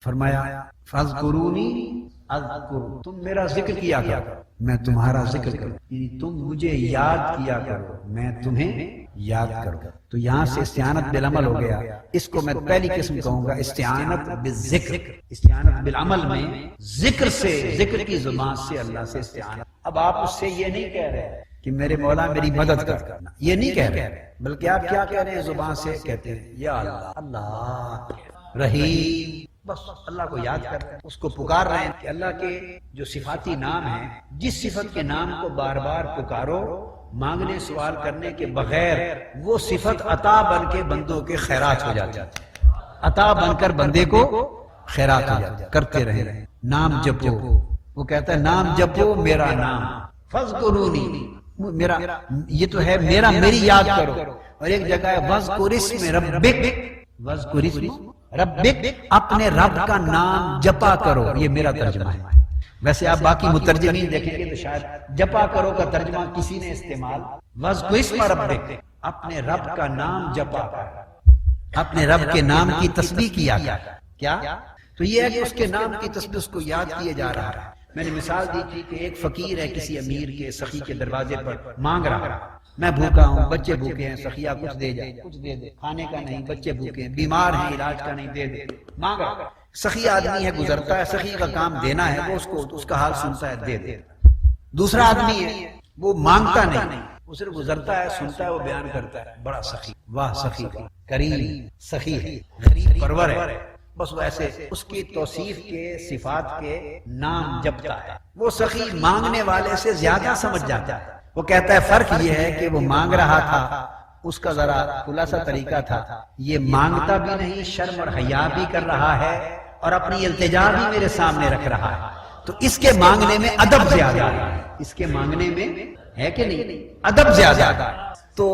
فرمایا فاذکرونی اذکر، تم میرا ذکر کیا کرو میں تمہارا ذکر کروں، یعنی تم مجھے یاد کیا کرو میں تمہیں یاد کروں۔ تو یہاں سے استعانت بالعمل ہو گیا، اس کو میں پہلی قسم کہوں گا استعانت بالذکر۔ استعانت بالعمل میں ذکر سے، ذکر کی زبان سے اللہ سے استعانت۔ اب آپ اس سے یہ نہیں کہہ رہے کہ میرے مولا میری مدد کرنا، یہ نہیں کہہ رہے، بلکہ آپ کیا کہہ رہے ہیں؟ زبان سے کہتے ہیں یا اللہ، اللہ رحیم، بس اللہ کو یاد کر رہے ہیں، اس کو پکار رہے ہیں کہ اللہ کے جو صفاتی نام ہیں، جس صفت کے نام کو بار بار پکارو مانگنے سوال کرنے کے بغیر، وہ صفت عطا بن کے بندوں کے خیرات ہو جاتی ہے، عطا بن کر بندے کو خیرات ہو جاتی ہے۔ کرتے رہے نام جپو، وہ کہتا ہے نام جپو میرا نام، فذکرونی، میرا یہ تو ہے میرا، میری یاد کرو۔ اور ایک جگہ ہے وذکر اسم ربک، وذکر اسم ربک، اپنے رب کا نام جپا کرو، یہ میرا ترجمہ ہے۔ ویسے آپ باقی مترجمین دیکھیں گے تو شاید جپا کرو کا ترجمہ کسی نے استعمال، وذکر اسم ربک، اپنے رب کا نام جپا کر، اپنے رب کے نام کی تسبیح کیا کیا، تو یہ ہے کہ اس کے نام کی تسبیح اس کو یاد کیے جا رہا ہے۔ میں نے مثال دی تھی کہ ایک فقیر ہے کسی امیر کے سخی کے دروازے پر مانگ رہا، میں بھوکا ہوں، بچے بھوکے ہیں، سخیہ کچھ دے جائے، کچھ دے دے، کھانے کا نہیں، بچے بھوکے ہیں، بیمار ہیں، علاج کا نہیں، دے دے، مانگ رہا۔ سخی آدمی ہے، گزرتا ہے، سخی کا کام دینا ہے، وہ اس کا حال سنتا ہے، دے دے۔ دوسرا آدمی ہے وہ مانگتا نہیں، وہ صرف گزرتا ہے، سنتا ہے، وہ بیان کرتا ہے، بڑا سخی، واہ سخی کریم، سخی ہے، غریب پرور ہے، بس وہ ایسے اس کی توصیف کے صفات کے نام جپتا ہے۔ وہ سخی مانگنے والے سے زیادہ سمجھ جاتا ہے، وہ کہتا ہے فرق یہ ہے کہ وہ مانگ رہا تھا، اس کا ذرا خلاصہ طریقہ تھا، یہ مانگتا بھی نہیں، شرم اور حیا بھی کر رہا ہے اور اپنی التجا بھی میرے سامنے رکھ رہا ہے، تو اس کے مانگنے میں ادب زیادہ ہے، اس کے مانگنے میں ہے کہ نہیں ادب زیادہ ہے، تو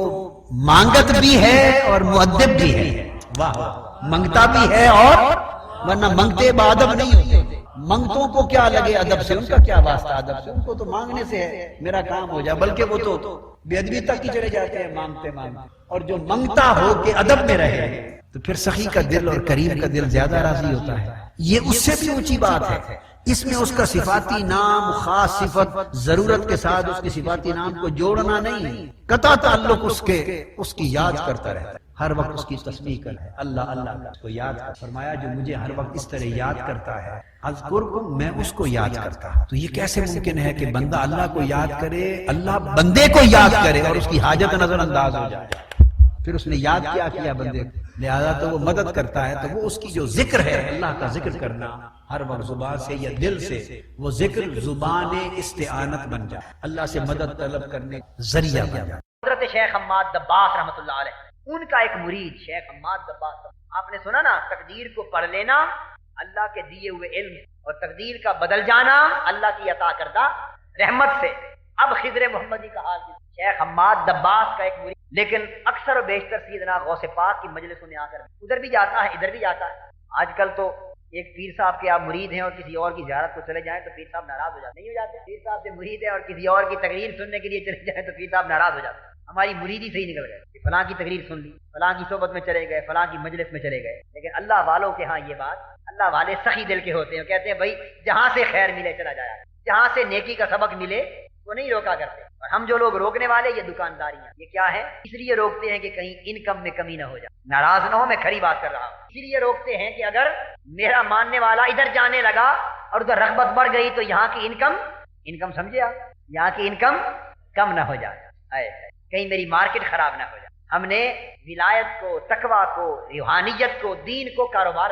مانگت بھی ہے اور مؤدب بھی ہے، واہ منگتا بھی ہے، اور ورنہ منگتے بادب نہیں ہوتے، منگتوں کو کیا لگے ادب سے، ان کا کیا واسطہ ادب سے، ان کو تو مانگنے سے ہے میرا کام ہو جائے، بلکہ وہ تو بے ادبی تک ہی چلے جاتے ہیں مانگتے مانگتے، اور جو منگتا ہو کہ ادب میں رہے تو پھر سخی کا دل اور کریم کا دل زیادہ راضی ہوتا ہے۔ یہ اس سے بھی اونچی بات ہے، اس میں اس کا صفاتی نام، خاص صفت، ضرورت کے ساتھ اس کی صفاتی نام کو جوڑنا نہیں، قطع تعلق اس کی یاد کرتا رہتا ہے، ہر وقت اس کی تسبیح کرتا ہے، اللہ اللہ اس کو یاد کر۔ فرمایا جو مجھے ہر وقت اس طرح یاد کرتا ہے، اذکرکم، میں اس کو یاد کرتا ہوں۔ تو یہ کیسے ممکن ہے کہ بندہ اللہ کو یاد کرے، اللہ بندے کو یاد کرے اور اس کی حاجت نظر انداز ہو جائے؟ پھر اس نے یاد کیا بندے کو، لہذا تو وہ مدد کرتا ہے، تو وہ اس کی جو ذکر ہے، اللہ کا ذکر کرنا ہر وقت زبان سے یا دل سے، وہ ذکر زبان استعانت بن جائے، اللہ سے مدد طلب کرنے ذریعہ بن جائے۔ حضرت شیخ حماد دباغ رحمۃ اللہ علیہ، ان کا ایک مرید شیخ حماد دباغ، آپ نے سنا نا تقدیر کو پڑھ لینا اللہ کے دیے ہوئے علم، اور تقدیر کا بدل جانا اللہ کی عطا کردہ رحمت سے۔ اب خضر محمدی کا حال شیخ حماد دباغ کا ایک مرید، لیکن اکثر و بیشتر سیدنا غوث پاک کی مجلسوں میں آ کر ادھر بھی جاتا ہے ادھر بھی جاتا ہے۔ آج کل تو ایک پیر صاحب کے آپ مرید ہیں اور کسی اور کی زیارت کو چلے جائیں تو پیر صاحب ناراض ہو جاتے، نہیں ہو جاتے؟ پیر صاحب سے مرید ہے اور کسی اور کی تقریر سننے کے لیے چلے جائیں تو پیر صاحب ناراض ہو جاتے، ہماری مریدی صحیح نکل گئے کہ فلاں کی تقریر سن لی، فلاں کی صحبت میں چلے گئے، فلاں کی مجلس میں چلے گئے۔ لیکن اللہ والوں کے ہاں یہ بات، اللہ والے سخی دل کے ہوتے ہیں، کہتے ہیں بھائی جہاں سے خیر ملے چلا جایا، جہاں سے نیکی کا سبق ملے وہ نہیں روکا کرتے۔ اور ہم جو لوگ روکنے والے، یہ دکانداریاں، یہ کیا ہے؟ اس لیے روکتے ہیں کہ کہیں انکم میں کمی نہ ہو جائے، ناراض نہ ہو، میں کھری بات کر رہا ہوں۔ اس لیے روکتے ہیں کہ اگر میرا ماننے والا ادھر جانے لگا اور ادھر رغبت بڑھ گئی تو یہاں کی انکم سمجھے آپ، یہاں کی انکم کم نہ ہو جائے، کہیں میری مارکیٹ خراب نہ ہو جائے۔ ہم نے ولایت کو، تقویٰ کو، روحانیت کو، دین کو کاروبار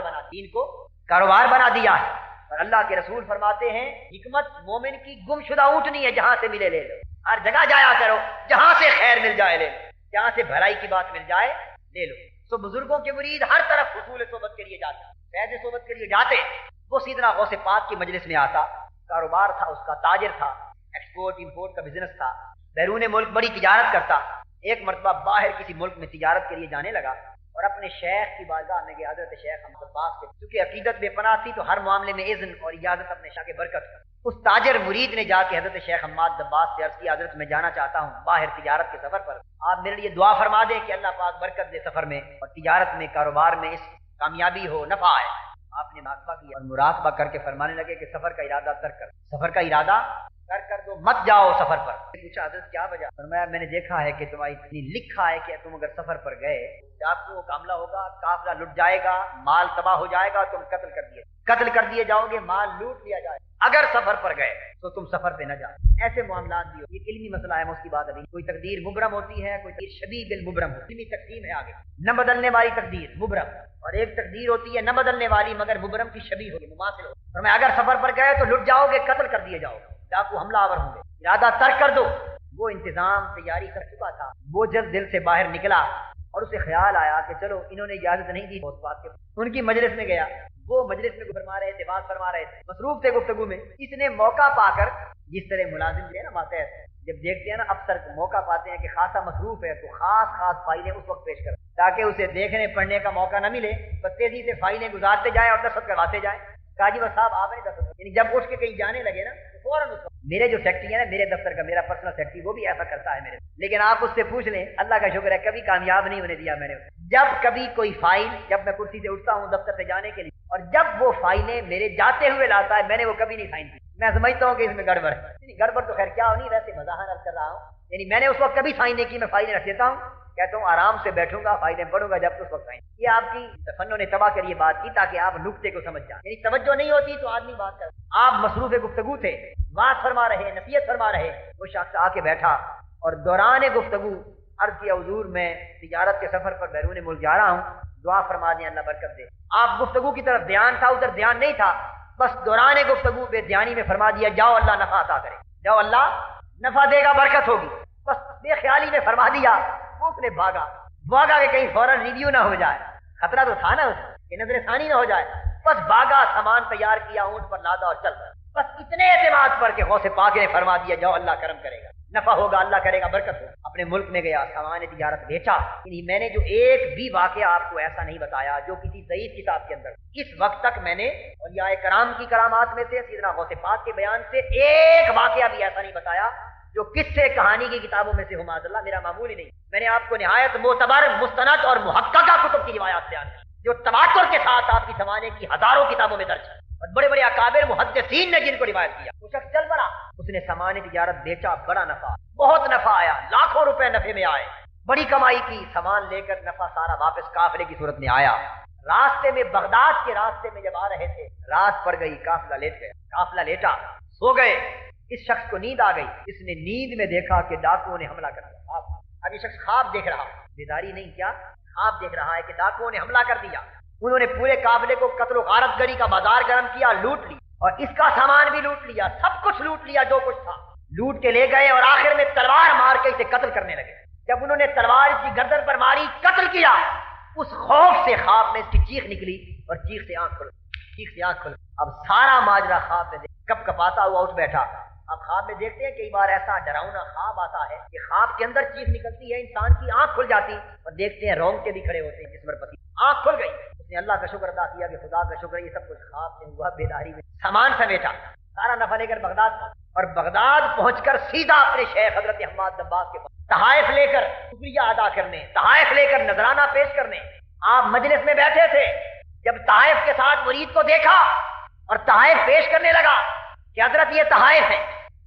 بنا دیا ہے۔ اور اللہ کے رسول فرماتے ہیں حکمت مومن کی گم شدہ اونٹنی ہے، جہاں سے ملے لے لو، ہر جگہ جایا کرو، جہاں سے خیر مل جائے لے لو، جہاں سے بھلائی کی بات مل جائے لے لو۔ تو بزرگوں کے مرید ہر طرف حصول صحبت کے لیے جاتے، فیض صحبت کے لیے جاتے۔ وہ سیدنا غوث پاک کی مجلس میں آتا، کاروبار تھا اس کا، تاجر تھا، ایکسپورٹ امپورٹ کا بزنس تھا، بیرون ملک بڑی تجارت کرتا۔ ایک مرتبہ باہر کسی ملک میں تجارت کے لیے جانے لگا اور اپنے شیخ کی بارگاہ میں گیا، حضرت شیخ حماد عباس کے، کیونکہ عقیدت بے پناہ تھی تو ہر معاملے میں اذن اور اجازت اپنے شاہ کے برکت۔ اس تاجر مرید نے جا کے حضرت شیخ حماد عباس سے عرض کیا، حضرت میں جانا چاہتا ہوں باہر تجارت کے سفر پر، آپ میرے لیے دعا فرما دیں کہ اللہ پاک برکت دے سفر میں اور تجارت میں، کاروبار میں اس کامیابی ہو، نفع آئے۔ آپ نے مراقبہ کیا اور مراقبہ کر کے فرمانے لگے کہ سفر کا ارادہ ترک کر، سفر کا ارادہ کر دو، مت جاؤ سفر پر۔ پوچھا حضرت کیا وجہ؟ فرمایا میں نے دیکھا ہے کہ تمہاری اتنی لکھا ہے کہ تم اگر سفر پر گئے ڈاکوؤں کا حملہ ہوگا، قافلہ لٹ جائے گا، مال تباہ ہو جائے گا، تم قتل کر دیے جاؤ گے، مال لوٹ لیا جائے گا۔ اگر سفر پر گئے تو تم سفر پہ نہ جاؤ۔ ایسے معاملات بھی ہو، یہ علمی مسئلہ ہے، اس کی بات ابھی کوئی تقدیر مبرم ہوتی ہے، کوئی تقدیر شبیہ بالمبرم ہوتی ہے، علمی تقسیم ہے آگے، نہ بدلنے والی تقدیر مبرم، اور ایک تقدیر ہوتی ہے نہ بدلنے والی مگر مبرم کی شبیہ ہوگی، مماثل ہوگی۔ اور میں اگر سفر پر گئے تو لٹ جاؤ گے، قتل کر دیے جاؤ گے، ڈاکو حملہ آور ہوں گے، ارادہ ترک کر دو۔ وہ انتظام تیاری کر چکا تھا، وہ جب دل سے باہر نکلا اور اسے خیال آیا کہ چلو انہوں نے اجازت نہیں دی اس بات کے، ان کی مجلس میں گیا، وہ مجلس میں فرما رہے تھے، بات فرما رہے تھے، مصروف تھے گفتگو میں، اس نے موقع پا کر، جس طرح ملازم جو ہے نا ماتحت جب دیکھتے ہیں نا افسر موقع پاتے ہیں کہ خاصا مصروف ہے تو خاص فائلیں اس وقت پیش کر تاکہ اسے دیکھنے پڑھنے کا موقع نہ ملے، بس تیزی سے فائلیں گزارتے جائیں اور دستخط کرواتے جائیں۔ کہا جی بس صاحب آپ نے دستخط، یعنی جب اٹھ کے کہیں جانے لگے نا تو فوراً اس وقت میرے جو سیکٹری ہے نا، میرے دفتر کا میرا پرسنل سیکٹری، وہ بھی ایسا کرتا ہے میرے، لیکن آپ اس سے پوچھ لیں، اللہ کا شکر ہے کبھی کامیاب نہیں ہونے دیا میں نے۔ جب کبھی کوئی فائل، جب میں کرسی سے اٹھتا ہوں دفتر سے جانے کے لیے اور جب وہ فائلیں میرے جاتے ہوئے لاتا ہے، میں نے وہ کبھی نہیں سائن کی، میں سمجھتا ہوں کہ اس میں گڑبڑ ہے، گڑبڑ تو خیر کیا ہونی، ویسے مزاحن عرض کر رہا ہوں، یعنی میں نے اس وقت کبھی سائن نہیں کی، میں فائلیں رکھ دیتا ہوں، کہتا ہوں آرام سے بیٹھوں گا، فائلیں پڑھوں گا جب اس وقت سائن۔ یہ آپ کی فنوں نے تباہ کر یہ بات کی تاکہ آپ نقطے کو سمجھ جائیں، یعنی توجہ نہیں ہوتی تو آدمی بات کر، آپ مصروف گفتگو تھے، بات فرما رہے، نصیحت فرما رہے، وہ شخص آ کے بیٹھا اور دوران گفتگو عرض کیا حضور میں تجارت کے سفر پر بیرون ملک جا رہا ہوں، دعا فرما دیں اللہ برکت دے۔ آپ گفتگو کی طرف دھیان تھا، ادھر دھیان نہیں تھا، بس دوران گفتگو بے دھیانی میں فرما دیا جاؤ اللہ نفع عطا کرے، جاؤ اللہ نفع دے گا، برکت ہوگی، بس بے خیالی میں فرما دیا۔ وہ اس نے بھاگا کہ کہیں فوراً ریویو نہ ہو جائے، خطرہ تو تھا نا اس کہ نظر ثانی نہ ہو جائے، بس بھاگا، سامان تیار کیا، اونٹ پر لادا اور چل، بس اتنے اعتماد پر کہ غوث پاک نے فرما دیا جاؤ اللہ کرم کرے گا، نفع ہوگا، اللہ کرے گا، برکت ہوگا۔ اپنے ملک میں گیا، سامان تجارت بیچا۔ میں نے جو ایک بھی واقعہ آپ کو ایسا نہیں بتایا جو کسی ضعیف کتاب کے اندر، اس وقت تک میں نے اولیاء کرام کی کرامات میں سے، سیدنا غوث پاک کے بیان سے ایک واقعہ بھی ایسا نہیں بتایا جو قصے کہانی کی کتابوں میں سے ہو، معاذ اللہ، میرا معمول ہی نہیں۔ میں نے آپ کو نہایت معتبر، مستند اور محققہ کتب کی روایات بیان کی جو تواتر کے ساتھ آپ کی زمانے کی ہزاروں کتابوں میں درج ہے، اور بڑے بڑے اکابر محدثین نے جن کو روایت کیا۔ وہ شخص چل پڑا، اس نے سامان تجارت بیچا، بڑا نفع، بہت نفع آیا، لاکھوں روپے نفع میں آئے، بڑی کمائی کی، سامان لے کر نفع سارا واپس قافلے کی صورت میں آیا۔ راستے میں بغداد کے راستے میں جب آ رہے تھے، رات پڑ گئی، قافلہ لیٹ گیا، قافلہ لیٹا، سو گئے۔ اس شخص کو نیند آ گئی، اس نے نیند میں دیکھا کہ ڈاکوؤں نے حملہ کر دیا۔ اب یہ شخص خواب دیکھ رہا، بیداری نہیں، کیا خواب دیکھ رہا ہے کہ ڈاکوؤں نے حملہ کر دیا، انہوں نے پورے قافلے کو قتل و غارت گری کا بازار گرم کیا، لوٹ لی، اور اس کا سامان بھی لوٹ لیا، سب کچھ لوٹ لیا جو کچھ تھا، لوٹ کے لے گئے، اور آخر میں تلوار مار کے اسے قتل کرنے لگے۔ جب انہوں نے تلوار اس کی گردن پر ماری، قتل کیا، اس خوف سے خواب میں اس کی چیخ نکلی اور چیخ سے آنکھ کھل۔ اب سارا ماجرا خواب میں کپ کپاتا ہوا اٹھ بیٹھا۔ اب خواب میں دیکھتے ہیں کئی بار ایسا ڈراؤنا خواب آتا ہے کہ خواب کے اندر چیخ نکلتی ہے، انسان کی آنکھ کھل جاتی، اور دیکھتے ہیں رونگٹے بھی کھڑے ہوتے ہیں جسم پر پسی، آنکھ کھل گئی۔ اس نے اللہ کا شکر ادا کیا کہ خدا کا شکر ہے یہ سب کچھ خواب میں ہوا، بیداری میں سامان سمیٹا، سارا نفع لے کر بغداد پہنچا، اور بغداد پہنچ کر سیدھا اپنے شیخ حضرت حماد دباغ کے پاس تحائف لے کر شکریہ ادا کرنے، تحائف لے کر نذرانہ پیش کرنے۔ آپ مجلس میں بیٹھے تھے، جب تحائف کے ساتھ مرید کو دیکھا اور تحائف پیش کرنے لگا کہ حضرت یہ تحائف ہے،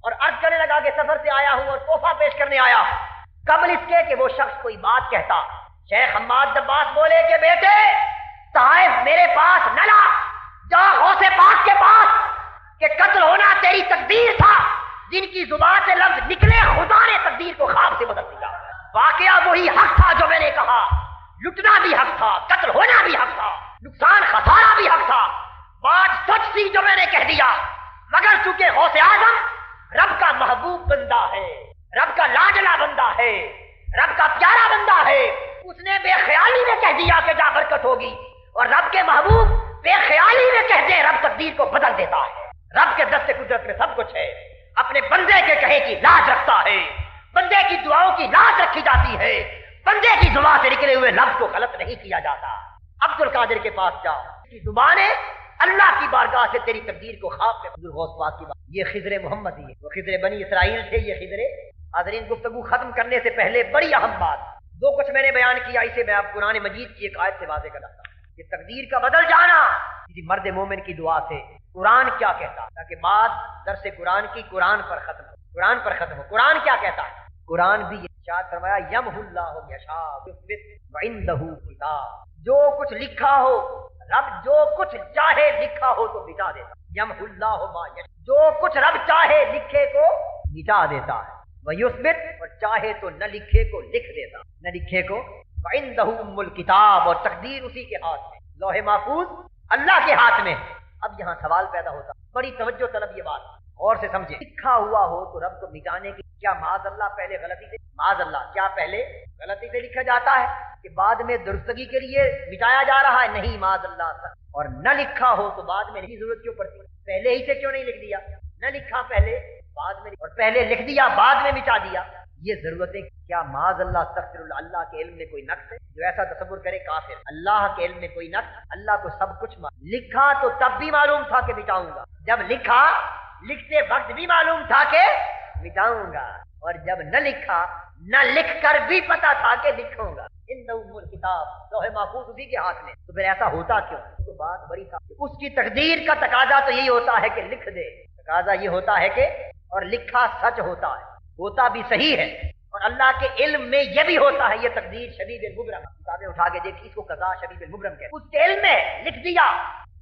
اور عرض کرنے لگا کہ سفر سے آیا ہوں اور تحفہ پیش کرنے آیا ہوں، قبل اس کے کہ وہ شخص کوئی بات کہتا، شیخ حماد دباغ بولے کہ بیٹے تحائف میرے پاس نہ لا، جا غوث پاک کے پاس، کہ قتل ہونا تیری تقدیر تھا، جن کی زبان سے لفظ نکلے خدا نے تقدیر کو خواب سے بدل دیا۔ واقعہ وہی حق تھا جو میں نے کہا، لٹنا بھی حق تھا، قتل ہونا بھی حق تھا، نقصان خسارہ بھی حق تھا، بات سچ تھی جو میں نے کہہ دیا، مگر چونکہ غوث اعظم رب کا محبوب بندہ ہے، رب کا لاڈلا بندہ ہے، رب کا پیارا بندہ ہے، اس نے بے خیالی میں کہہ دیا کہ جا برکت ہوگی، اور رب کے محبوب بے خیالی میں کہہ دے رب تقدیر کو بدل دیتا ہے۔ رب کے دست قدرت میں سب کچھ ہے، اپنے بندے کے کہے کی لاج رکھتا ہے، بندے کی دعاؤں کی لاج رکھی جاتی ہے، بندے کی زبان سے نکلے ہوئے لفظ کو غلط نہیں کیا جاتا۔ عبد القادر کے پاس جاؤ، اس کی زبانیں اللہ کی بارگاہ سے تیری تقدیر کو خواب میں حضور غوث پاک کی بات۔ یہ خضر محمدی ہے، وہ خضر بنی اسرائیل تھے، یہ خضر۔ حاضرین گفتگو ختم کرنے سے پہلے بڑی اہم بات، جو کچھ میں نے بیان کیا اسے میں آپ قرآن مجید کی ایک آیت سے واضح کرتا ہوں۔ یہ تقدیر کا بدل جانا کسی مرد مومن کی دعا سے قرآن کیا کہتا ہے، تاکہ بات درس قرآن کی قرآن پر ختم ہو، قرآن پر ختم ہو۔ قرآن کیا کہتا ہے؟ قرآن بھی ارشاد فرمایا یمحو اللہ یشاء یثبت وعندہ کتاب، جو کچھ لکھا ہو رب جو کچھ چاہے لکھا ہو تو مٹا دیتا، یمحو اللہ ما یشاء، جو کچھ رب چاہے لکھے کو مٹا دیتا ہے، ویثبت، اور چاہے تو نہ لکھے کو لکھ دیتا، نہ لکھے کو، وعندہ ام الکتاب، اور تقدیر اسی کے ہاتھ میں، لوح محفوظ اللہ کے ہاتھ میں۔ اب یہاں سوال پیدا ہوتا، بڑی توجہ طلب یہ بات، اور سے سمجھے، لکھا ہوا ہو تو رب کو مٹانے کی کیا معاذ اللہ پہلے غلطی سے، معاذ اللہ کیا پہلے غلطی سے لکھا جاتا ہے کہ بعد میں درستگی کے لیے مٹایا جا رہا ہے؟ نہیں، معاذ اللہ، اور نہ لکھا ہو تو بعد میں نہیں ضرورت کیوں پڑتی؟ پہلے ہی سے کیوں نہیں لکھ دیا؟ نہ لکھا پہلے، بعد میں، اور پہلے لکھ دیا بعد میں مٹا دیا، یہ ضرورتیں کیا معاذ اللہ استغفر اللہ، اللہ کے علم میں کوئی نقص ہے؟ جو ایسا تصور کرے کافر۔ اللہ کے علم میں کوئی نقص، اللہ کو سب کچھ معلوم، لکھا تو تب بھی معلوم تھا کہ مٹاؤں گا، جب لکھا لکھتے وقت بھی معلوم تھا کہ مٹاؤں گا، اور جب نہ لکھا نہ لکھ کر بھی پتا تھا کہ لکھوں گا۔ عنده ام الکتاب، لوح محفوظ اسی کے ہاتھ میں، تو پھر ایسا ہوتا کیوں؟ تو بات بڑی تھا، اس کی تقدیر کا تقاضا تو یہی ہوتا ہے کہ لکھ دے، تقاضا یہ ہوتا ہے کہ، اور لکھا سچ ہوتا ہے، ہوتا بھی صحیح ہے، اور اللہ کے علم میں یہ بھی ہوتا ہے، یہ تقدیر شبیب المبرم، کتابیں اٹھا کے دیکھ، اس کو قضا شبیب المبرم کہتے ہیں، اس کے علم میں لکھ دیا،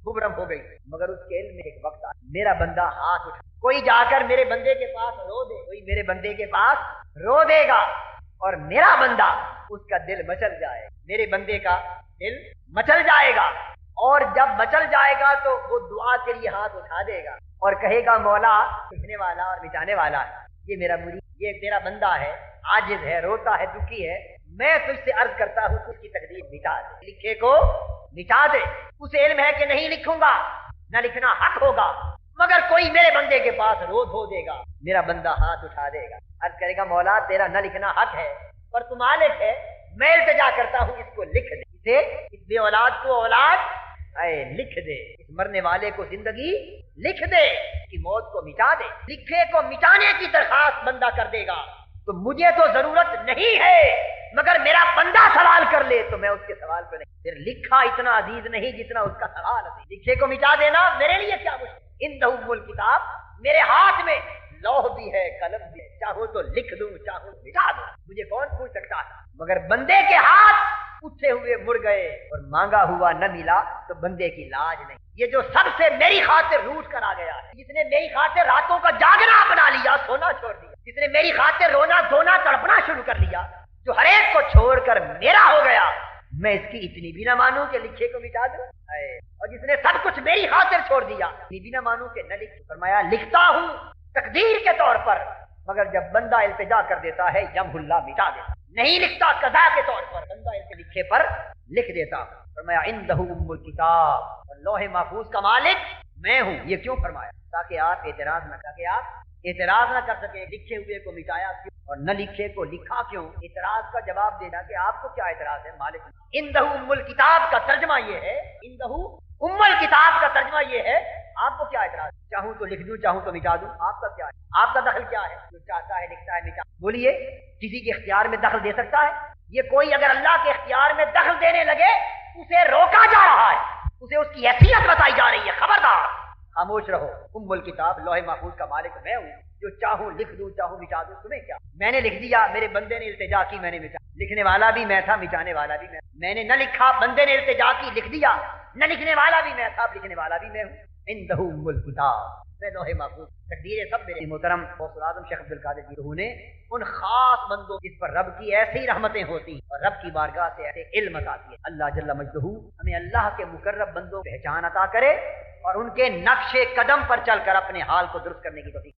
مبرم ہو گئی، مگر اس کے علم میں ایک وقت آیا، میرا بندہ ہاتھ اٹھا، کوئی جا کر میرے بندے کے پاس رو دے، کوئی میرے بندے کے پاس رو دے گا، اور میرا بندہ اس کا دل مچل جائے، میرے بندے کا دل مچل جائے گا، اور جب مچل جائے گا تو وہ دعا کے لیے ہاتھ اٹھا دے گا اور کہے گا مولا لکھنے والا اور مٹانے والا ہے، یہ میرا مرید، یہ تیرا بندہ ہے، عاجز ہے، روتا ہے، دکھی ہے، میں تجھ سے عرض کرتا ہوں اس کی تقدیر مٹا دے، لکھے کو مٹا دے۔ اسے علم ہے کہ نہیں لکھوں گا، نہ لکھنا حق ہوگا، مگر کوئی میرے بندے کے پاس رو دھو دے گا، میرا بندہ ہاتھ اٹھا دے گا، عرض کرے گا مولا تیرا نہ لکھنا حق ہے پر تو مالک ہے، میں التجا کرتا ہوں اس کو لکھ دے، اسے، اس بے اولاد کو اولاد اے لکھ دے، اس مرنے والے کو زندگی لکھ دے، کی موت کو مٹا دے، لکھے کو مٹانے کی درخواست بندہ کر دے گا تو مجھے تو ضرورت نہیں ہے، مگر میرا بندہ سوال کر لے تو میں اس کے سوال پہ نہیں، پھر لکھا اتنا عزیز نہیں جتنا اس کا سوال عزیز، لکھے کو مٹا دینا میرے لیے کیا مشکل، عنده ام الکتاب، میرے ہاتھ میں لوح بھی ہے قلم بھی ہے، چاہو تو لکھ دوں چاہو مٹا دوں، مجھے کون پوچھ سکتا تھا، مگر بندے کے ہاتھ اٹھے ہوئے مڑ گئے اور مانگا ہوا نہ ملا تو بندے کی لاج نہیں۔ یہ جو سب سے میری خاطر روٹ کر آ گیا ہے، جس نے میری خاطر راتوں کا جاگنا اپنا لیا، سونا چھوڑ دیا، جس نے میری خاطر رونا دھونا تڑپنا شروع کر لیا، جو ہر ایک کو چھوڑ کر میرا ہو گیا، میں اس کی اتنی بھی نہ مانوں کہ لکھے کو مٹا دوں، اور جس نے سب کچھ میری خاطر چھوڑ دیا اتنی بھی نہ مانوں کہ نہ لکھ، فرمایا لکھتا ہوں تقدیر کے طور پر، مگر جب بندہ التجا کر دیتا ہے یمحو اللہ مٹا دیتا، نہیں لکھتا قضا کے طور پر، بندہ لکھے پر لکھ دیتا، فرمایا عنده ام الکتاب، اور لوح محفوظ کا مالک میں ہوں۔ یہ کیوں فرمایا؟ تاکہ آپ اعتراض نہ کر سکیں، لکھے ہوئے کو مٹایا کیوں اور نہ لکھے کو لکھا کیوں؟ اعتراض کا جواب دینا کہ آپ کو کیا اعتراض ہے، مالک عنده ام الکتاب کا ترجمہ یہ ہے، عنده ام الکتاب کا ترجمہ یہ ہے، آپ کو کیا اعتراض، چاہوں تو لکھ دوں چاہوں تو مٹا دوں، آپ کا کیا ہے، آپ کا دخل کیا ہے؟ جو چاہتا ہے لکھتا ہے مٹا، بولیے کسی کے اختیار میں دخل دے سکتا ہے؟ یہ کوئی اگر اللہ کے اختیار میں دخل دینے لگے اسے روکا جا رہا ہے، اسے اس کی حیثیت بتائی جا رہی ہے، خبردار خاموش رہو، ام الکتاب لوح محفوظ کا مالک میں ہوں، جو چاہوں لکھ دوں چاہوں مٹا دوں، تمہیں کیا، میں نے لکھ دیا، میرے بندے نے التجا کی، میں نے مٹا، لکھنے والا بھی میں تھا مٹانے والا بھی میں نے نہ لکھا، بندے نے التجا کی لکھ دیا، نہ لکھنے والا بھی میں تھا لکھنے والا بھی میں ہوں، عنده ام الکتاب، میں لوح محفوظ، تقدیر سب میرے محترم غوث العظم شیخ عبد القادر جیلانی نے ان خاص بندوں جس پر رب کی ایسی رحمتیں ہوتی اور رب کی بارگاہ سے ایسے علم عطا کیے، اللہ جل مجدہ ہمیں اللہ کے مقرب بندوں پہچان عطا کرے اور ان کے نقش قدم پر چل کر اپنے حال کو درست کرنے کی توفیق